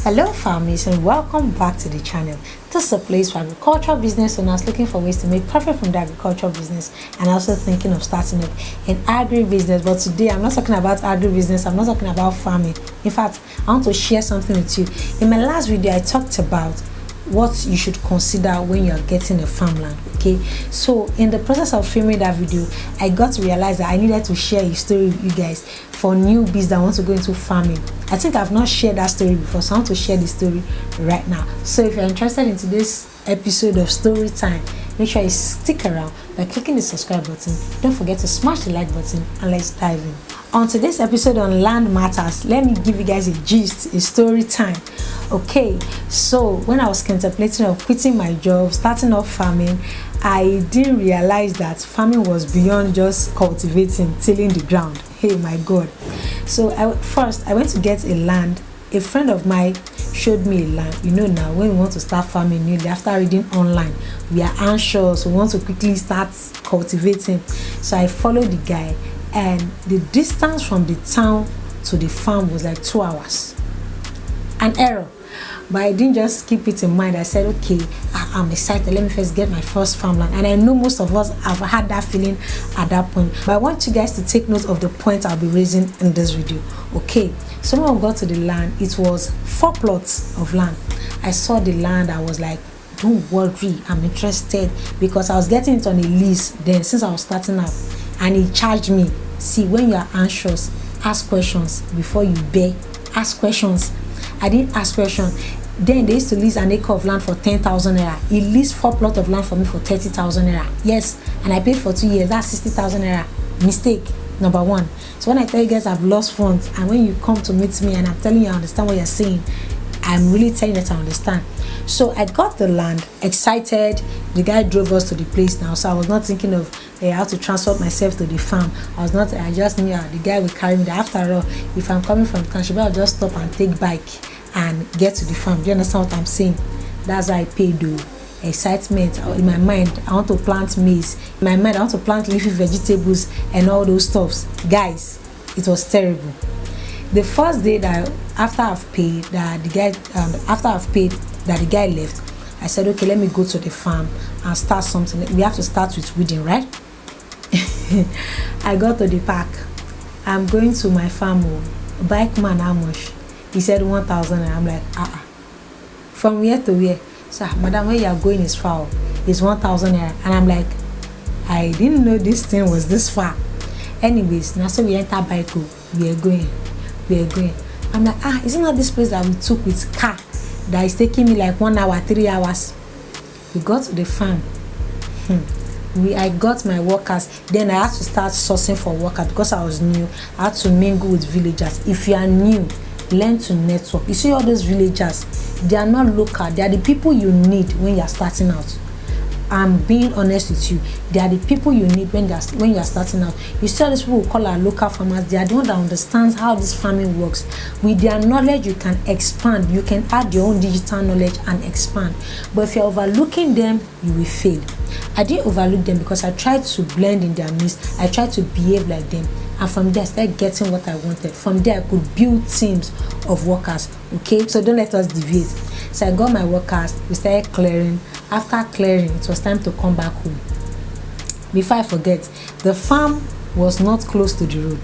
Hello farmers and welcome back to the channel. This is a place for agricultural business owners looking for ways to make profit from the agricultural business and also thinking of starting up an agri-business. But today I'm not talking about agri-business, I'm not talking about farming. In fact, I want to share something with you. In my last video I talked about what you should consider when you're getting a farmland. Okay, so in the process of filming that video, I got to realize that I needed to share a story with you guys for newbies that want to go into farming. I think I've not shared that story before, so I want to share the story right now. So if you're interested in today's episode of story time, make sure you stick around by clicking the subscribe button. Don't forget to smash the like button and let's dive in. On today's episode on land matters, let me give you guys a gist, a story time. Okay, so when I was contemplating of quitting my job, starting up farming, I didn't realize that farming was beyond just cultivating, tilling the ground. Hey my God. So first I went to get a land. A friend of mine showed me a land. You know, now when we want to start farming newly after reading online, we are anxious, we want to quickly start cultivating. So I followed the guy, and the distance from the town to the farm was like 2 hours. An error. But I didn't just keep it in mind. I said, okay, I'm excited, let me first get my first farmland. And I know most of us have had that feeling at that point, but I want you guys to take note of the point I'll be raising in this video. Okay, so when I got to the land, it was 4 plots of land. I saw the land, I was like, don't worry, I'm interested, because I was getting it on a lease then since I was starting out, and he charged me. See, when you are anxious, ask questions before you beg. Ask questions. I didn't ask questions. Then they used to lease an acre of land for 10,000 naira. He leased 4 plots of land for me for 30,000 naira. Yes, and I paid for 2 years. That's 60,000 naira. Mistake number 1. So when I tell you guys I've lost funds, and when you come to meet me and I'm telling you I understand what you're saying, I'm really telling you that I understand. So I got the land, excited. The guy drove us to the place now, so I was not thinking of how to transport myself to the farm. I just knew the guy would carry me there. After all, if I'm coming from township, I'll just stop and take bike and get to the farm. Do you understand what I'm saying? That's why I paid the excitement. In my mind, I want to plant maize. In my mind, I want to plant leafy vegetables and all those stuffs. Guys, it was terrible. The first day that after I've paid that the guy left, I said, okay, let me go to the farm and start something. We have to start with weeding, right? I got to the park. I'm going to my farm. Bike man, how much? He said 1,000. And I'm like, from where to where? So, madam, where you are going is far. It's 1,000 naira. And I'm like, I didn't know this thing was this far. Anyways, now so we enter bike. We are going. I'm like, isn't that this place that we took with car that is taking me like 1 hour, 3 hours? We got to the farm. I got my workers. Then I had to start sourcing for workers because I was new. I had to mingle with villagers. If you are new, learn to network. You see all those villagers, they are not local. They are the people you need when you are starting out. I'm being honest with you. They are the people you need when you are starting out. You see all these people who call our local farmers. They are the one that understands how this farming works. With their knowledge, you can expand. You can add your own digital knowledge and expand. But if you're overlooking them, you will fail. I didn't overlook them because I tried to blend in their midst. I tried to behave like them. And from there, I started getting what I wanted. From there, I could build teams of workers. Okay, so don't let us deviate. So I got my workers. We started clearing. After clearing, it was time to come back home. Before I forget, the farm was not close to the road.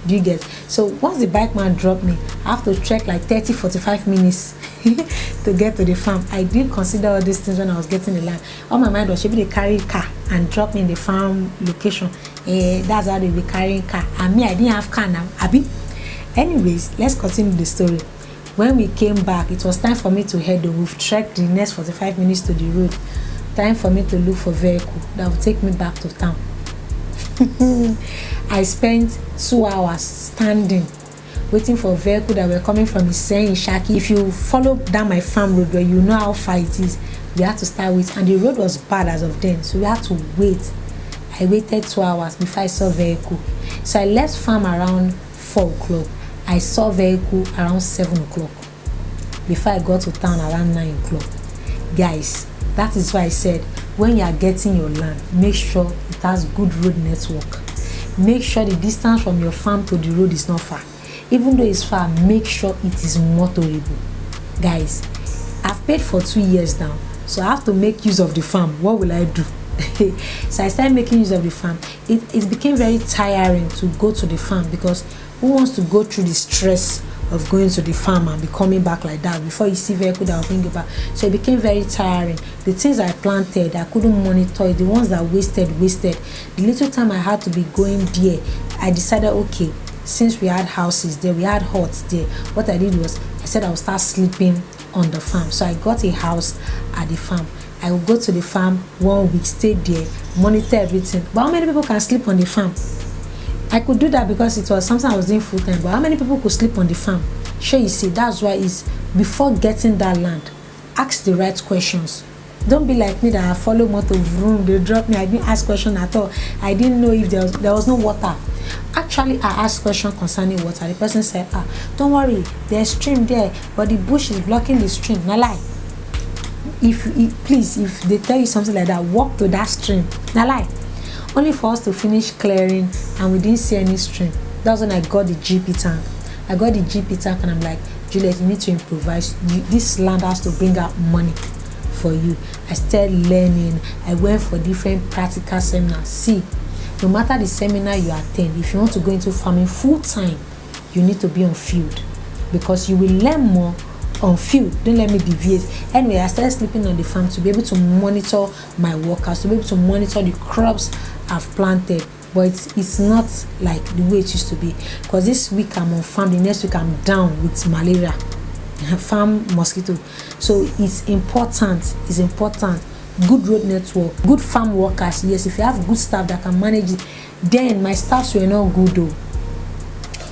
Do you get? So once the bike man dropped me, I have to trek like 30-45 minutes to get to the farm. I didn't consider all these things when I was getting the land. All my mind was, should they carry car and drop me in the farm location? That's how they be carrying car. And me, I didn't have car now. Abi? Anyways, let's continue the story. When we came back, it was time for me to head home. We've trekked the next 45 minutes to the road. Time for me to look for vehicle that will take me back to town. I spent 2 hours standing, waiting for a vehicle that were coming from Isen, Shaki. If you follow down my farm road, where you know how far it is, we had to start with, and the road was bad as of then, so we had to wait. I waited 2 hours before I saw vehicle. So I left farm around 4 o'clock. I saw vehicle around 7 o'clock. Before I got to town around 9 o'clock. Guys, that is why I said, when you are getting your land, make sure it has good road network. Make sure the distance from your farm to the road is not far. Even though it's far, make sure it is motorable. guys, I've paid for 2 years now, so I have to make use of the farm. What will I do? So I started making use of the farm. It became very tiring to go to the farm, because who wants to go through the stress of going to the farm and be coming back like that before you see vehicle that will bring you back? So it became very tiring. The things I planted, I couldn't monitor it. The ones that wasted. The little time I had to be going there, I decided, okay, since we had houses there, we had huts there, what I did was I said I would start sleeping on the farm. So I got a house at the farm. I would go to the farm 1 week, stay there, monitor everything. But how many people can sleep on the farm? I could do that because it was something I was doing full time. But how many people could sleep on the farm? Sure, you see, that's why it's before getting that land, ask the right questions. Don't be like me that I follow motor room, they drop me, I didn't ask question at all. I didn't know if there was no water. Actually, I asked question concerning water. The person said, don't worry, there's stream there, but the bush is blocking the stream. Now lie. Please, if they tell you something like that, walk to that stream. Now lie. Only for us to finish clearing and we didn't see any stream. That's when I got the GP tank. I got the GP tank and I'm like, Juliet, you need to improvise. This land has to bring out money for you. I started learning. I went for different practical seminars. See, no matter the seminar you attend, if you want to go into farming full time, you need to be on field, because you will learn more on field. Don't let me deviate. Anyway, I started sleeping on the farm to be able to monitor my workers, to be able to monitor the crops I've planted. But it's not like the way it used to be, because this week I'm on farm, the next week I'm down with malaria, farm mosquito. So it's important. Good road network, good farm workers. Yes, if you have good staff that can manage it. Then my staffs were not good though.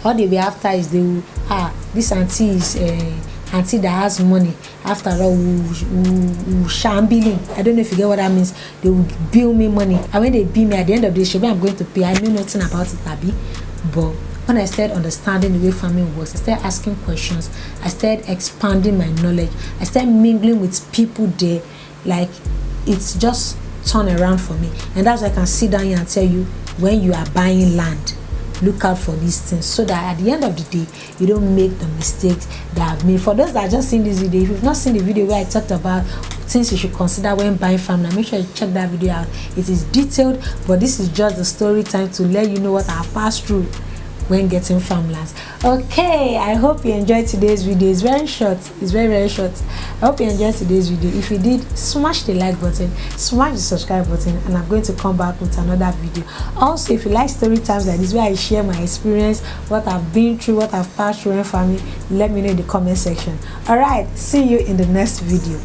All they were after is they will, this auntie is auntie that has money. After all, we shambling. I don't know if you get what that means. They will bill me money, and when they bill me at the end of the day, I'm going to pay. I know nothing about it, Abby. But when I started understanding the way farming works, I started asking questions. I started expanding my knowledge. I started mingling with people there. Like, it's just turned around for me. And that's why I can sit down here and tell you, when you are buying land, look out for these things, so that at the end of the day, you don't make the mistakes that I've made. For those that are just seen this video, if you've not seen the video where I talked about things you should consider when buying farmland, make sure you check that video out. It is detailed, but this is just the story time to let you know what I passed through when getting farmlands. Okay, I hope you enjoyed today's video. It's very short. It's very short. I hope you enjoyed today's video. If you did, smash the like button, smash the subscribe button, and I'm going to come back with another video. Also, if you like story times like this where I share my experience, what I've been through, what I've passed through in farming, let me know in the comment section. All right, see you in the next video.